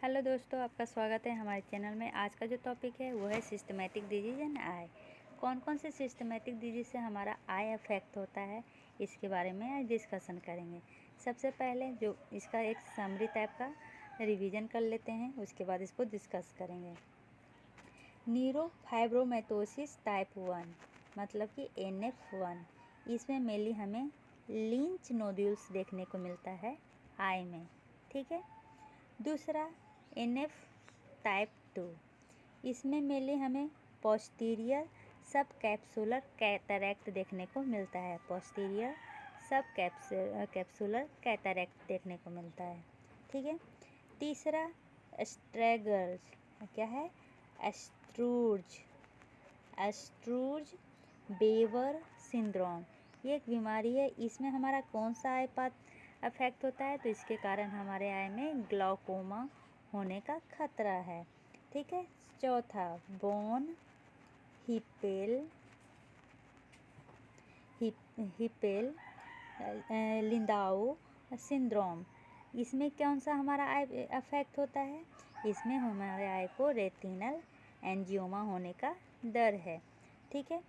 Hello दोस्तों, आपका स्वागत है हमारे चैनल में। आज का जो टॉपिक है वो है सिस्टमेटिक डिजीज एंड आई। कौन कौन से सिस्टमेटिक डिजीज से हमारा आई अफेक्ट होता है, इसके बारे में आज डिस्कशन करेंगे। सबसे पहले जो इसका एक समरी टाइप का रिवीजन कर लेते हैं, उसके बाद इसको डिस्कस करेंगे। न्यूरोफाइब्रोमेटोसिस टाइप 1 मतलब कि NF1, इसमें मेनली हमें लिंच नोड्यूल्स देखने को मिलता है आई में। ठीक है। दूसरा NF टाइप 2, इसमें मेनली हमें पोस्टीरियर सब कैप्सुलर कैटरैक्ट देखने को मिलता है। पोस्टीरियर सब कैप्सुलर कैटरैक्ट देखने को मिलता है। ठीक है। तीसरा एस्ट्रेगर्स, क्या है? एस्ट्रूज बेवर सिंड्रोम, ये एक बीमारी है। इसमें हमारा कौन सा आई पार्ट अफेक्ट होता है? तो इसके कारण हमारे आई में ग्लाउकोमा होने का खतरा है। ठीक है। चौथा बोन हिपेल लिंदाओ सिंड्रोम, इसमें कौन सा हमारा आई अफेक्ट होता है? इसमें हमारे आई को रेटिनल एंजियोमा होने का डर है। ठीक है।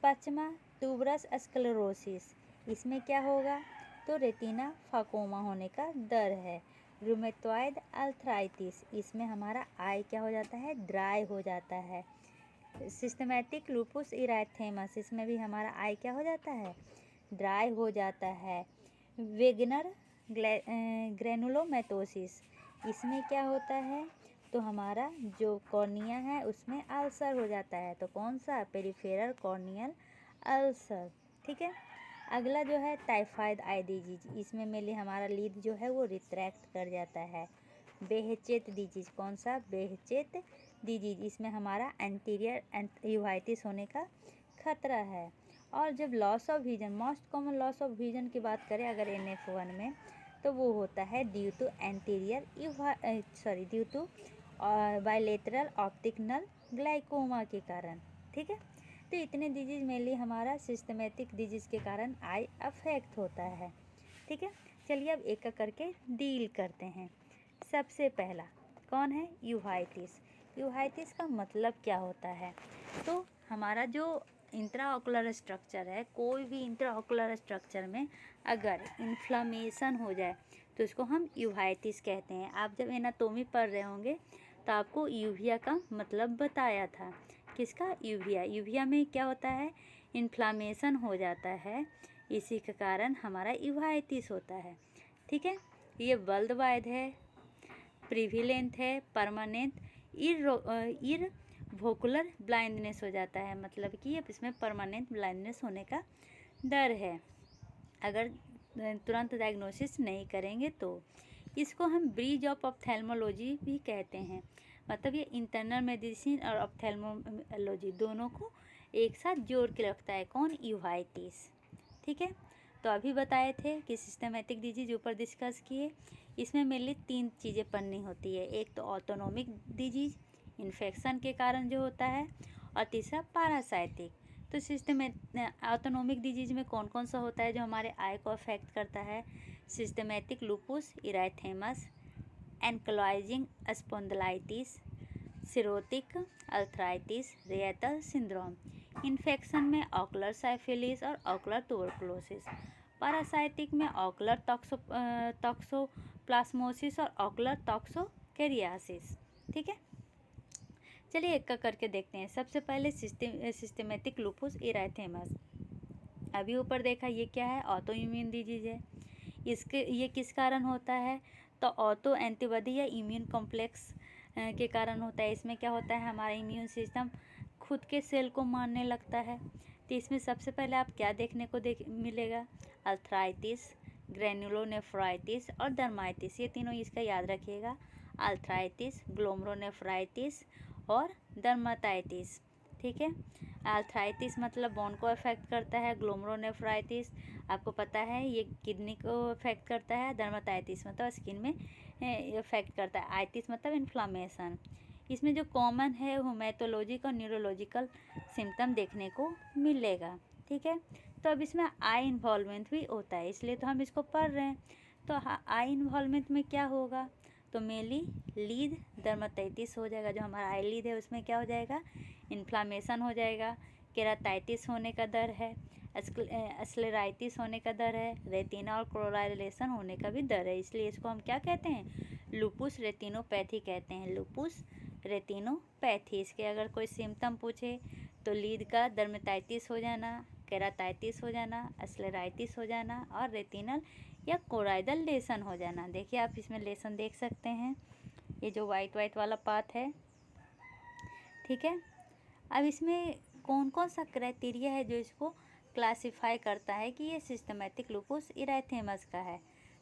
पांचवा ट्यूबरस स्क्लेरोसिस, इसमें क्या होगा? तो रेटिना फाकोमा होने का डर है। रूमेटॉइड अर्थराइटिस, इसमें हमारा आई क्या हो जाता है? ड्राई हो जाता है। सिस्टमेटिक लूपुस इराइथेमस, इसमें भी हमारा आई क्या हो जाता है? ड्राई हो जाता है। वेगनर ग्रेनुलोमेटोसिस, इसमें क्या होता है? तो हमारा जो कॉर्निया है उसमें अल्सर हो जाता है। तो कौन सा? Peripheral corneal ulcer. ठीक है। अगला जो है टाइफाइड आई डिजीज, इसमें मेनली हमारा लीड जो है वो रिट्रैक्ट कर जाता है। बेहचेत डिजीज, कौन सा? बेहचेत डिजीज, इसमें हमारा एंटीरियर यूवाइटिस होने का खतरा है। और जब loss of vision, most common loss of vision की बात करें अगर NF1 में, तो वो होता है due to bilateral optic nerve glaucoma के कारण। ठीक है। तो इतने डिजीज मेनली हमारा सिस्टमेटिक डिजीज के कारण आई अफेक्ट होता है। ठीक है। चलिए अब एक एक करके डील करते हैं। सबसे पहला कौन है? यूवाइटिस। यूवाइटिस का मतलब क्या होता है? तो हमारा जो इंट्राऑकुलर स्ट्रक्चर है, कोई भी इंट्राऑकुलर स्ट्रक्चर में अगर इन्फ्लामेशन हो जाए तो उसको हम यूवाइटिस कहते हैं। आप जब एनाटोमी पढ़ रहे होंगे तो आपको यूविया का मतलब बताया था। किसका? यूविया। यूविया में क्या होता है? इन्फ्लामेशन हो जाता है, इसी के कारण हमारा यूवाइटिस होता है। ठीक है। ये वर्ल्ड वाइड है, प्रिविलेंट है, परमानेंट इरवोकुलर ब्लाइंडनेस हो जाता है, मतलब कि इसमें परमानेंट ब्लाइंडनेस होने का डर है अगर तुरंत डायग्नोसिस नहीं करेंगे तो। इसको हम ब्रिज ऑफ ऑप्थेल्मोलॉजी भी कहते हैं, मतलब ये इंटरनल मेडिसिन और ऑप्थेल्मोलॉजी दोनों को एक साथ जोड़ के रखता है। कौन? यूवाइटिस। ठीक है। तो अभी बताए थे कि सिस्टमेटिक डिजीज ऊपर डिस्कस किए, इसमें मेनली 3 चीज़ें पढ़नी होती है। एक तो ऑटोनोमिक डिजीज, इन्फेक्शन के कारण जो होता है, और तीसरा पैरासाइटिक। तो ऑटोनोमिक डिजीज में कौन कौन सा होता है जो हमारे आई को अफेक्ट करता है? Systematic lupus erythematosus, ankylosing spondylitis, psoriatic arthritis, Reiter's syndrome. Infection में ऑकुलर साइफिलिस और ऑकुलर ट्यूबरकुलोसिस। पैरासाइटिक में ऑकुलर टॉक्सोप्लाज्मोसिस और ऑकुलर टॉक्सोकेरियासिस। ठीक है। चलिए एक का करके देखते हैं। सबसे पहले सिस्टमेटिक लूपुस इराइथेमस, अभी ऊपर देखा ये क्या है? ऑटो इम्यून डिजीज है। ये किस कारण होता है? तो ऑटो एंटीबॉडी या इम्यून कॉम्प्लेक्स के कारण होता है। इसमें क्या होता है? हमारा इम्यून सिस्टम खुद के सेल को मारने लगता है। तो इसमें सबसे पहले आप क्या देखने को मिलेगा? अर्थराइटिस, ग्रेनुलोनेफ्राइटिस और डर्माइटिस, ये तीनों इसका याद रखिएगा। अर्थराइटिस, ग्लोमेरुलोनेफ्राइटिस और डर्माटाइटिस। ठीक है। अर्थराइटिस मतलब बोन को अफेक्ट करता है। ग्लोमेरुलोनेफ्राइटिस आपको पता है ये किडनी को अफेक्ट करता है। डर्माटाइटिस मतलब स्किन में अफेक्ट करता है। आइटिस मतलब इन्फ्लामेशन। इसमें जो कॉमन है हेमेटोलॉजिक और न्यूरोलॉजिकल सिम्टम देखने को मिलेगा। ठीक है। तो अब इसमें आई इन्वॉल्वमेंट भी होता है, इसलिए तो हम इसको पढ़ रहे हैं। तो आई इन्वॉल्वमेंट में क्या होगा? तो मेनली लीड डर्मेटाइटिस हो जाएगा, जो हमारा आई लीड है उसमें क्या हो जाएगा, इन्फ्लामेशन हो जाएगा। केराटाइटिस होने का दर है, स्क्लेराइटिस होने का दर है, रेटिना और कोराइलेशन होने का भी दर है। इसलिए इसको हम क्या कहते हैं, लुपुस रेटिनोपैथी कहते हैं, लुपुस रेटिनोपैथी। इसके अगर कोई सिम्टम पूछे तो लीड का डर्मेटाइटिस हो जाना, केराटाइटिस हो जाना, स्क्लेराइटिस हो जाना और रेटिनल या कोराइडल लेशन हो जाना। देखिए आप इसमें लेशन देख सकते हैं, ये जो वाइट वाइट वाला पार्ट है, ठीक है। अब इसमें कौन कौन सा क्राइटेरिया है जो इसको क्लासिफाई करता है कि ये सिस्टमेटिक लुपुस इराइथेमस का है।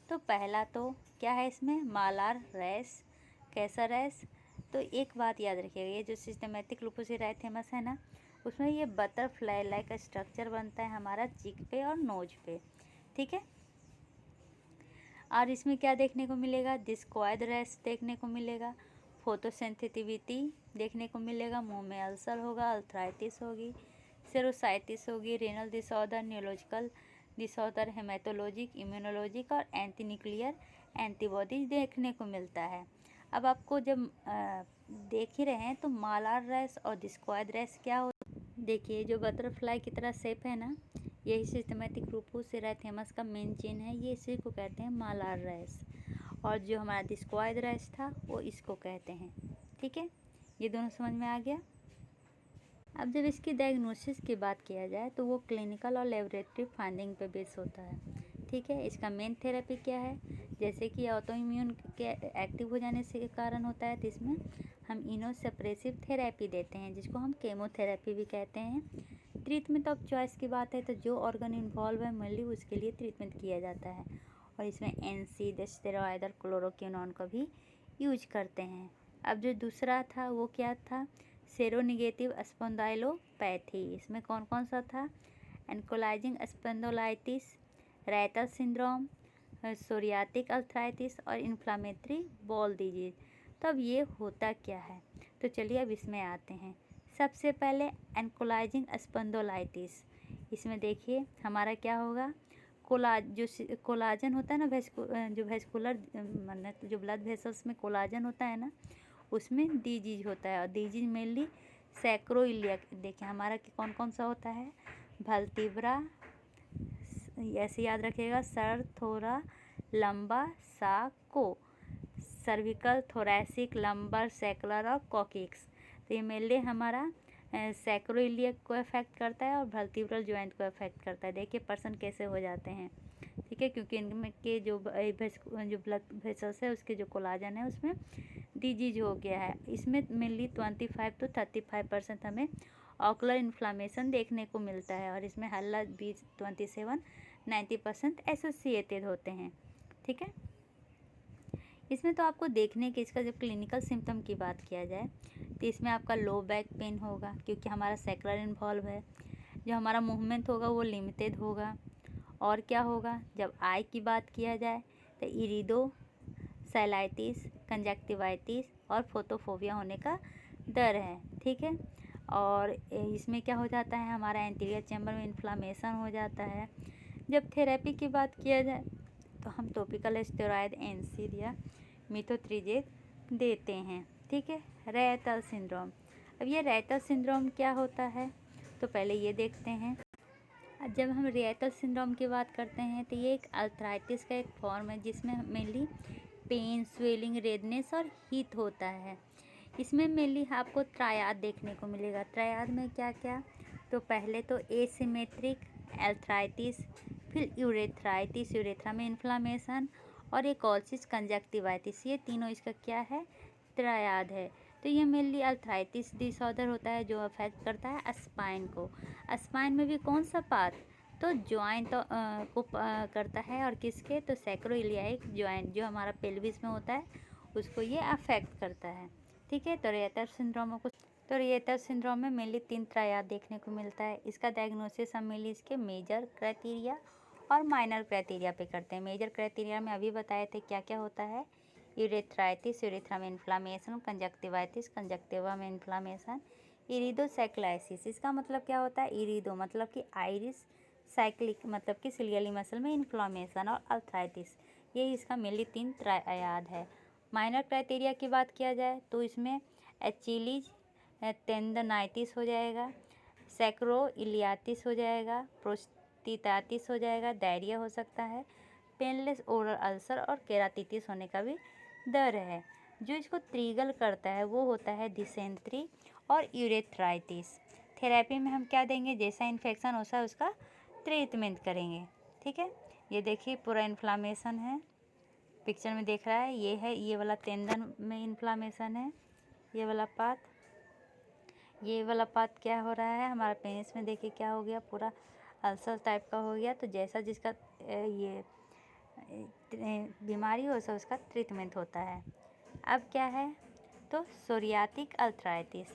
तो पहला तो क्या है इसमें, मालार रैश। कैसा रैश, तो एक बात याद रखिएगा, ये जो सिस्टमेटिक लुपुस इराइथेमस है ना, उसमें ये बटरफ्लाई लाइक स्ट्रक्चर बनता है हमारा चीक पे और नोज पे, ठीक है। और इसमें क्या देखने को मिलेगा, डिस्क्वायड रैश देखने को मिलेगा, फोटोसेंसिटिविटी देखने को मिलेगा, मुंह में अल्सर होगा, अल्थराइटिस होगी, सेरोसाइटिस होगी, renal disorder, neurological disorder, haematologic, immunologic और एंटी न्यूक्लियर एंटीबॉडीज देखने को मिलता है। अब आपको जब देख ही रहे हैं तो मालार रैश और डिस्क्वायड रैश क्या हो, देखिए जो बटरफ्लाई की तरह शेप है ना, यही सिस्टमेटिक लुपुस इराइथेमस का मेन चेन है, ये इसी को कहते हैं मालार रैश। और जो हमारा डिस्क्वायड रैश था वो इसको कहते हैं, ठीक है। ये दोनों समझ में आ गया। अब जब इसकी डायग्नोसिस की बात किया जाए तो वो क्लिनिकल और लेबोरेटरी फाइंडिंग पे बेस होता है, ठीक है। इसका मेन थेरेपी क्या है, जैसे कि ऑटो इम्यून के एक्टिव हो जाने से कारण होता है, तो इसमें हम इम्यूनोसप्रेसिव थेरेपी देते हैं, जिसको हम केमोथेरेपी भी कहते हैं। ट्रीटमेंट ऑफ चॉइस की बात है तो जो ऑर्गन इन्वॉल्व है मेनली उसके लिए ट्रीटमेंट किया जाता है, और इसमें NSAID, स्टेरॉयड और क्लोरोक्विनोन का भी यूज करते हैं। अब जो दूसरा था वो क्या था, सेरोनेगेटिव स्पॉन्डाइलोपैथी। इसमें कौन कौन सा था, एंकोलाइजिंग स्पॉन्डिलोलाइटिस, रायटर सिंड्रोम, सोरियाटिक अर्थराइटिस और इन्फ्लामेटरी बॉल डिजीज। तो अब ये होता क्या है, तो चलिए अब इसमें आते हैं। सबसे पहले एंकोलाइजिंग स्पॉन्डिलोलाइटिस, इसमें देखिए हमारा क्या होगा, कोलाजन होता है ना, जो वेस्कुलर मतलब जो ब्लड वेसल्स में कोलाजन होता है ना, उसमें डिजीज होता है। और डिजीज मेनली सैक्रोइलियक, देखिए हमारा कौन कौन सा होता है, वर्टिब्रा, ऐसे याद रखिएगा, सर, थोड़ा, लंबा, साको, सर्विकल, थोरैसिक, लंबर, सेकुलर और कॉकिक्स। तो ये मेनली हमारा सैक्रोइलियक को अफेक्ट करता है और वर्टिब्रल जॉइंट को अफेक्ट करता है। देखिए पर्सन कैसे हो जाते हैं, ठीक है, क्योंकि इनमें के जो ब्लड वेसल्स है उसके जो कोलाजन है उसमें डिजीज हो गया है। इसमें मेनली 25 to 35% हमें ऑकुलर इन्फ्लामेशन देखने को मिलता है, और इसमें हल्ला 27-90% एसोसिएटेड होते हैं, ठीक है। इसमें तो आपको देखने के, इसका जब क्लिनिकल सिम्टम की बात किया जाए तो इसमें आपका लो बैक पेन होगा, क्योंकि हमारा सैकुलर इन्वॉल्व है। जो हमारा मूवमेंट होगा वो लिमिटेड होगा। और क्या होगा, जब आई की बात किया जाए तो इरिडो साइलाइटिस, कंजक्टिवाइटिस और फोटोफोबिया होने का डर है, ठीक है। और इसमें क्या हो जाता है, हमारा एंटीरियर चैम्बर में इन्फ्लामेशन हो जाता है। जब थेरेपी की बात किया जाए तो हम टॉपिकल स्टेरॉयड, NSAID या मेथोट्रिजेट देते हैं, ठीक है। रेटल सिंड्रोम, अब ये रेटल सिंड्रोम क्या होता है, तो पहले ये देखते हैं। जब हम रेटल सिंड्रोम की बात करते हैं तो ये एक अर्थराइटिस का एक फॉर्म है, जिसमें मेनली पेन, स्वेलिंग, रेडनेस और हीट होता है। इसमें मेनली आपको ट्रायड देखने को मिलेगा। ट्रायड में क्या क्या, तो पहले तो एसिमेट्रिक अर्थराइटिस, फिर यूरेथ्राइटिस, यूरेथ्रा में इन्फ्लामेशन, और एक और चीज़ कंजक्टिवाइटिस। ये तीनों इसका क्या है, ट्रायड है। तो ये मेनली अर्थराइटिस डिसऑर्डर होता है जो अफेक्ट करता है स्पाइन को। स्पाइन में भी कौन सा पार्ट, तो जॉइंट को करता है, और किसके, तो सैक्रोइलियाइक जॉइंट जो हमारा पेल्विस में होता है उसको ये अफेक्ट करता है, ठीक है। तो रिएटर सिंड्रोम में मेनली 3 ट्रायड देखने को मिलता है। इसका डायग्नोसिस हम मेनली इसके मेजर क्राइटेरिया और माइनर क्राइटेरिया पे करते हैं। मेजर क्राइटेरिया में अभी बताए थे क्या क्या होता है, यूरेथ्राइटिस, यूरेथ्रा में इन्फ्लामेशन, कंजक्टिवाइटिस, कंजक्टिवा में इन्फ्लामेशन, इरिडोसाइक्लाइसिस। इसका मतलब क्या होता है, इरिडो मतलब कि आइरिस, साइक्लिक मतलब कि सिलियरी मसल में इन्फ्लामेशन, और अर्थराइटिस। ये इसका मेनली 3 ट्रायड है। माइनर क्राइटेरिया की बात किया जाए तो इसमें एचिलीज टेंडनाइटिस हो जाएगा, सैक्रोइलियाटिस हो जाएगा, प्रोस्टिटाटिस हो जाएगा, डायरिया हो सकता है, पेनलेस ओरल अल्सर और केराटिटिस होने का भी डर है। जो इसको ट्रिगर करता है वो होता है डिसेंट्री और यूरेथ्राइटिस। थेरेपी में हम क्या देंगे, जैसा इन्फेक्शन वैसा उसका ट्रीटमेंट करेंगे। ठीक है, ये देखिए पूरा इन्फ्लामेशन है, पिक्चर में देख रहा है, ये है, ये वाला टेंडन में इन्फ्लामेशन है, ये वाला पार्ट क्या हो रहा है हमारा पेनिस में, देखिए क्या हो गया, पूरा अल्सर टाइप का हो गया। तो जैसा जिसका ये बीमारी हो वैसा उसका ट्रीटमेंट होता है। अब क्या है, तो सोरियाटिक अल्थराइटिस,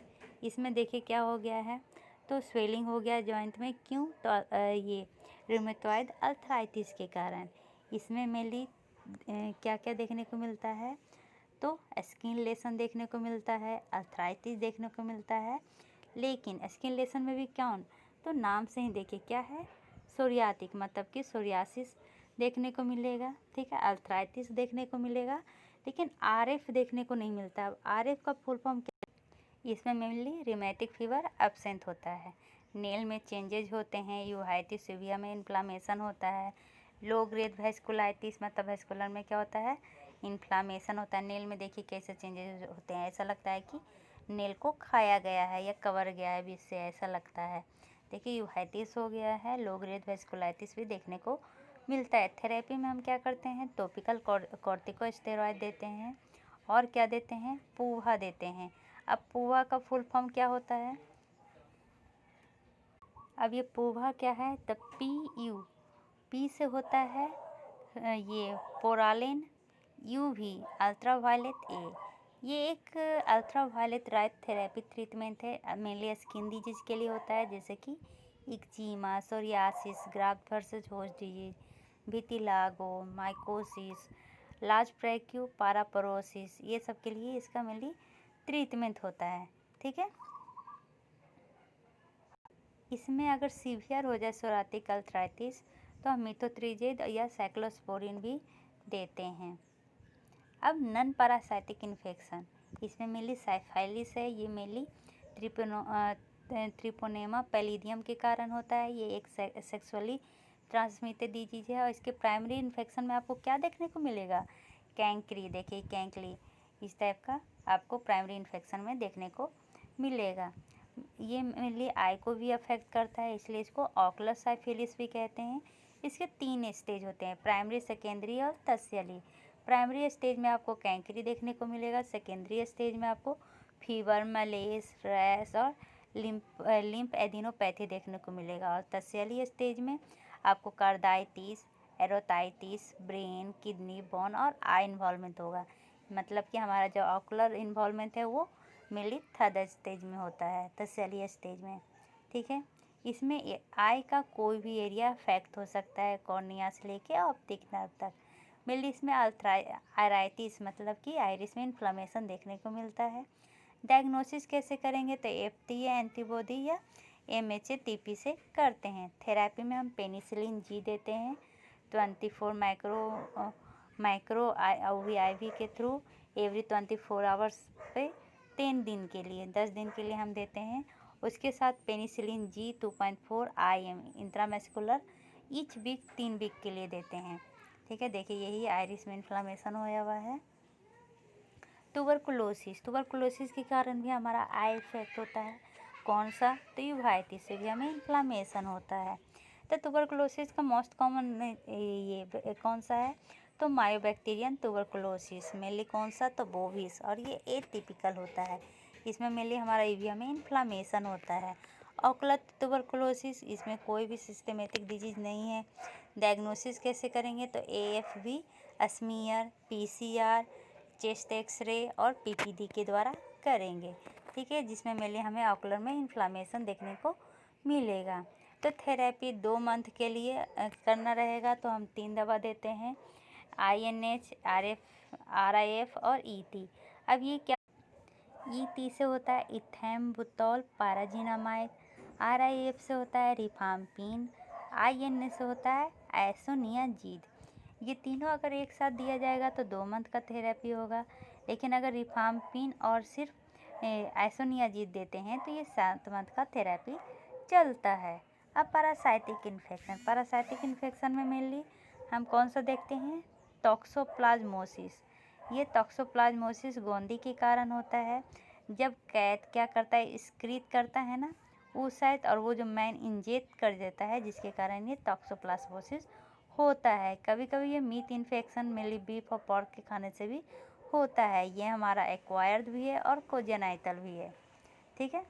इसमें देखिए क्या हो गया है, तो स्वेलिंग हो गया जॉइंट में, क्यों, तो ये रूमेटॉइड अल्थराइटिस के कारण। इसमें मेनली क्या क्या देखने को मिलता है, तो स्किन लेसन देखने को मिलता है, अल्थराइटिस देखने को मिलता है। लेकिन स्किन लेसन में भी कौन, तो नाम से ही देखिए क्या है, सोरियाटिक, मतलब कि सोरियासिस देखने को मिलेगा। ठीक है, अल्थराइटिस देखने को मिलेगा, लेकिन आरएफ देखने को नहीं मिलता। अब आरएफ का फुल फॉर्म क्या, इसमें मेनली रिमेटिक फीवर एब्सेंट होता है, नेल में चेंजेज होते हैं, यूहाइटिस सिविया में इन्फ्लामेशन होता है, लो ग्रेड वेस्कुलाइटिस, मतलब वेस्कुलर में क्या होता है, इन्फ्लामेशन होता है। नेल में देखिए कैसे चेंजेस होते हैं, ऐसा लगता है कि नेल को खाया गया है या कवर गया है भी, इससे ऐसा लगता है। देखिए यूहाइटिस हो गया है, लो ग्रेड वेस्कुलाइटिस भी देखने को मिलता है। थेरेपी में हम क्या करते हैं, टॉपिकल कॉर्टिकोस्टेरॉइड देते हैं, और क्या देते हैं, पूहा देते हैं। अब पूहा का फुल फॉर्म क्या होता है, अब ये पूहा क्या है, द पी से होता है ये पोरालिन, यूवी अल्ट्रावायलेट ए, ये एक अल्ट्रावायलेट लाइट थेरेपी ट्रीटमेंट है, मेनली स्किन डिजीज के लिए होता है, जैसे कि eczema, psoriasis, graft versus host disease, vitiligo, mycosis, large plaque parapsoriasis, ये सब के लिए इसका मेनली ट्रीटमेंट होता है। ठीक है, इसमें अगर सीवियर हो जाए सोराटिक अल्थराइटिस तो हम मिथोट्रिजेड या साइक्लोस्पोरिन भी देते हैं। अब नन पैरासाइटिक इन्फेक्शन, इसमें मेनली साइफाइलिस है, ये मेनली ट्रिपोनेमा पैलिडियम के कारण होता है। ये एक सेक्सुअली ट्रांसमिटेड डिजीज है, और इसके प्राइमरी इन्फेक्शन में आपको क्या देखने को मिलेगा, कैंकरी, देखिए कैंकली इस टाइप का आपको प्राइमरी इन्फेक्शन में देखने को मिलेगा। ये मेनली आई को भी अफेक्ट करता है, इसलिए इसको ऑकुलर साइफिलिस भी कहते हैं। इसके 3 स्टेज होते हैं, प्राइमरी, सेकेंडरी और टर्शियरी। प्राइमरी स्टेज में आपको कैंकरी देखने को मिलेगा, सेकेंडरी स्टेज में आपको फीवर, मलेस, रैश और लिम्फ एडिनोपैथी देखने को मिलेगा, और टर्शियरी स्टेज में आपको कार्डाइटिस, एरोटाइटिस, ब्रेन, किडनी, बोन और आई इन्वॉल्वमेंट होगा। मतलब कि हमारा जो ऑकुलर इन्वॉल्वमेंट है वो मेनली थर्ड स्टेज में होता है, टर्शियरी स्टेज में। ठीक है, इसमें आई का कोई भी एरिया अफेक्ट हो सकता है, कॉर्निया से लेके ऑप्टिक नर्व तक। मेनली इसमें आयराइटिस, मतलब कि आइरिस में इन्फ्लामेशन देखने को मिलता है। डायग्नोसिस कैसे करेंगे, तो एफटी या एंटीबॉडी या एमएचए टीपी से करते हैं। थेरेपी में हम पेनिसिलिन जी देते हैं 24 माइक्रो आईवी के थ्रू एवरी 24 आवर्स पे 10 दिन के लिए, 10 दिन के लिए हम देते हैं। उसके साथ penicillin G 2.4 IM intramuscular each week 3 week के लिए देते हैं। ठीक है, देखिए यही आइरिस में इन्फ्लामेशन होया हुआ है। ट्यूबरकुलोसिस के कारण भी हमारा आई इफेक्ट होता है, कौन सा, तो यूवाइटिस से भी हमें इन्फ्लामेशन होता है। तो ट्यूबरकुलोसिस का मोस्ट कॉमन ये कौन सा है, तो मायोबैक्टीरियन ट्यूबरकुलोसिस, मेनली कौन सा, तो बोविस, और ये एटिपिकल होता है। इसमें मेनली हमारा ईवीएम में इन्फ्लामेशन होता है। ऑकुलर ट्यूबरकुलोसिस, इसमें कोई भी सिस्टमेटिक डिजीज नहीं है। डायग्नोसिस कैसे करेंगे, तो AFB, smear, PCR, chest x-ray और PPD के द्वारा करेंगे। ठीक है, जिसमें मेनली हमें ऑकुलर में इन्फ्लामेशन देखने को मिलेगा। तो थेरेपी 2 मंथ के लिए करना रहेगा, तो हम 3 दवा देते हैं, INH, RIF और ET। अब ये क्या, ET से होता है इथैम्बुटोल पाराजीनामाइड, RIF से होता है रिफाम्पिन, INH से होता है आइसोनियाजिड। ये तीनों अगर एक साथ दिया जाएगा तो 2 मंथ का थेरेपी होगा, लेकिन अगर रिफाम्पिन और सिर्फ आइसोनियाज़िड देते हैं तो ये 7 मंथ का थेरेपी चलता है। अब पैरासाइटिक इन्फेक्शन में मेनली हम कौन सा देखते हैं, टॉक्सोप्लाज्मोसिस। ये टॉक्सोप्लाज्मोसिस गोंदी के कारण होता है। जब कैट क्या करता है, स्क्रीट करता है ना oocyte, और वो जो मैन इंजेक्ट कर देता है, जिसके कारण ये टॉक्सोप्लाज्मोसिस होता है। कभी कभी ये मीट इन्फेक्शन मेनली बीफ और पॉर्क के खाने से भी होता है। ये हमारा एक्वायर्ड भी है और कोजेनाइटल भी है, ठीक है।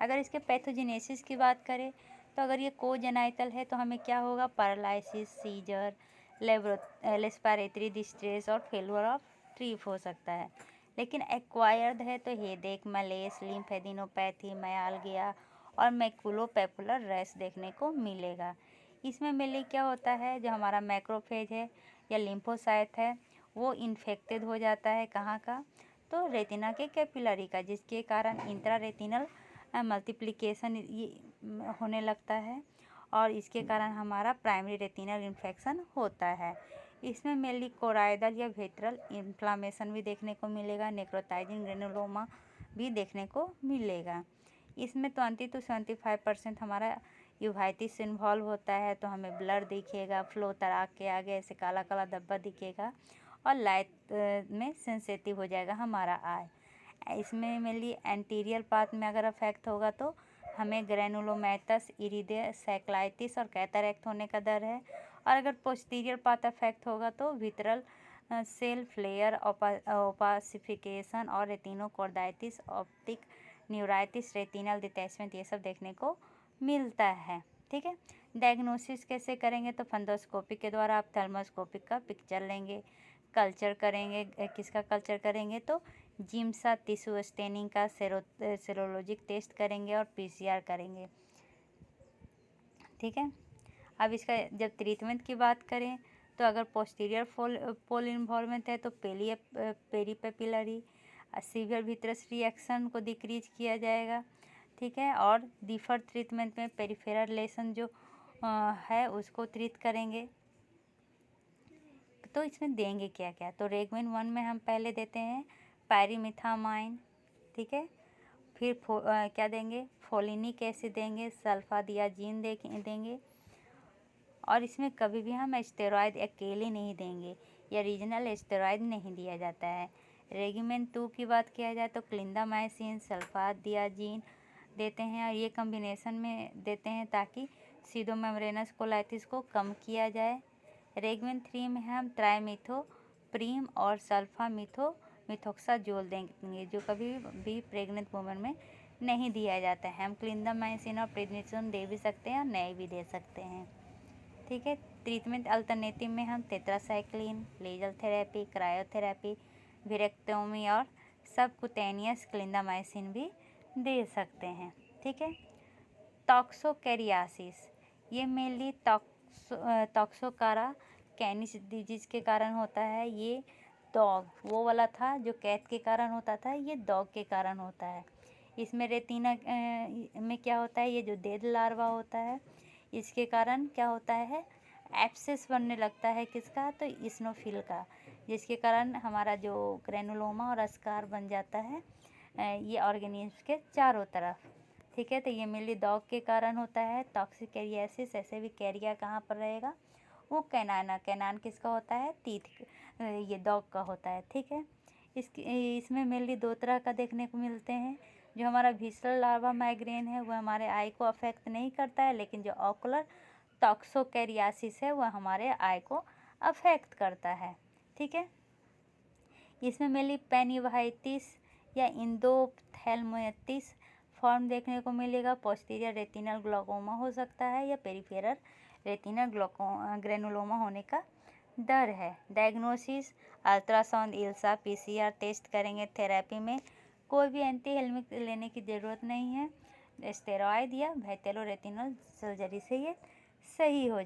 अगर इसके पैथोजेनेसिस की बात करें तो अगर ये कोजेनाइटल है तो हमें क्या होगा, पैरालिसिस, सीजर, रेस्पिरेटरी डिस्ट्रेस और फेल्योर ऑफ ट्रीप हो सकता है। लेकिन एक्वायर्ड है तो हेडेक, मलेस, लिम्फेडिनोपैथी, मायालगिया और मैकुलोपैपुलर रैश देखने को मिलेगा। इसमें मेनली क्या होता है, जो हमारा मैक्रोफेज है या लिम्फोसाइट है वो इन्फेक्टेड हो जाता है, कहाँ का, तो रेटिना के कैपिलरी का, जिसके कारण इंट्रा रेटिनल मल्टीप्लिकेशन होने लगता है और इसके कारण हमारा प्राइमरी रेटिनल इन्फेक्शन होता है। इसमें मेनली कोराइडल या विट्रल इन्फ्लामेशन भी देखने को मिलेगा, नेक्रोटाइजिंग ग्रेनुलोमा भी देखने को मिलेगा। इसमें 20 to 75% हमारा यूवाइटिस इन्वॉल्व होता है, तो हमें ब्लर दिखेगा, फ्लो तराक के आगे ऐसे काला काला धब्बा दिखेगा और लाइट में सेंसिटिव हो जाएगा हमारा आई। इसमें मेनली एंटीरियर पार्ट में अगर अफेक्ट होगा तो हमें ग्रेनुलोमैटस, इरिडेसेक्लाइटिस और कैटरैक्ट होने का डर है। और अगर पोस्टीरियर पार्ट अफेक्ट होगा तो विट्रल सेल फ्लेयर, ओपासिफिकेशन और रेटिनोकॉर्डाइटिस, ऑप्टिक न्यूराइटिस, रेटिनल डिटैचमेंट, ये सब देखने को मिलता है, ठीक है। डायग्नोसिस कैसे करेंगे, तो फंडोस्कोपी के द्वारा आप थर्मोस्कोपिक का पिक्चर लेंगे, कल्चर करेंगे। किसका कल्चर करेंगे, तो जिम्सा टिश्यू स्टेनिंग का सेरोलॉजिक टेस्ट करेंगे और पीसीआर करेंगे, ठीक है। अब इसका जब ट्रीटमेंट की बात करें तो अगर पोस्टीरियर पोल इन्वॉल्वमेंट है तो पेरीपेपिलरी सीवियर विट्रस रिएक्शन को डिक्रीज किया जाएगा, ठीक है। और डिफर ट्रीटमेंट में पेरिफेरल लेशन जो है उसको ट्रीट करेंगे। तो इसमें देंगे क्या क्या, तो रेगविन 1 में हम पहले देते हैं पायरीमिथामाइन, ठीक है। फिर क्या देंगे, फोलिनिक एसिड देंगे, सल्फादियाजीन देंगे। और इसमें कभी भी हम स्टेरॉयड अकेले नहीं देंगे या रीजनल स्टेरॉयड नहीं दिया जाता है। रेगिमेन 2 की बात किया जाए तो क्लिंडामाइसिन, सल्फादियाजीन देते हैं और ये कॉम्बिनेशन में देते हैं ताकि सीडोमेम्ब्रेनस कोलाइटिस को कम किया जाए। रेगविन 3 में हम ट्राइमिथोप्रीम और मिथोक्साजोल देंगे, जो कभी भी प्रेग्नेंट वुमेन में नहीं दिया जाता है। हम क्लिंडामाइसिन और प्रेडनिसोन दे भी सकते हैं और नए भी दे सकते हैं, ठीक है। ट्रीटमेंट अल्टरनेटिव में हम टेट्रासाइक्लिन, लेजर थेरेपी, क्रायोथेरेपी, विरेक्टोमी और सबकुटेनियस क्लिंडामाइसिन भी दे सकते हैं, ठीक है। टॉक्सोकैरियासिस, ये मेनली टॉक्सोकारा कैनिस डिजीज के कारण होता है। ये डॉग वो वाला था जो कैट के कारण होता था, ये डॉग के कारण होता है। इसमें रेटिना में क्या होता है, ये जो डेड लार्वा होता है इसके कारण क्या होता है, एब्सेस बनने लगता है, किसका, तो इस्नोफिल का, जिसके कारण हमारा जो ग्रेनुलोमा और अस्कार बन जाता है ये ऑर्गेनिज्म के चारों तरफ, ठीक है। तो ये मेनली डॉग के कारण होता है। टॉक्सिकैरियासिस, ऐसे भी कैरिया कहाँ पर रहेगा, वो कैनान किसका होता है, टीथ, ये डॉग का होता है, ठीक है। इसमें मेनली 2 तरह का देखने को मिलते हैं। जो हमारा विसरल लार्वा माइग्रेन है वो हमारे आई को अफेक्ट नहीं करता है, लेकिन जो ऑकुलर टॉक्सोकैरियासिस है वह हमारे आई को अफेक्ट करता है, ठीक है। इसमें मेनली पेनिवाइटिस या इंडोप्थेल्माइटिस फॉर्म देखने को मिलेगा। पोस्टीरियर रेटिनल ग्लोकोमा हो सकता है या पेरिफेरल रेटिनल ग्रेनुलोमा होने का डर है। डायग्नोसिस अल्ट्रासाउंड, इल्सा, पीसीआर टेस्ट करेंगे। थेरेपी में कोई भी एंटीहेल्मिक लेने की ज़रूरत नहीं है। स्टेरॉयड या वेटेलो रेटिनल सर्जरी से ये सही हो जाए।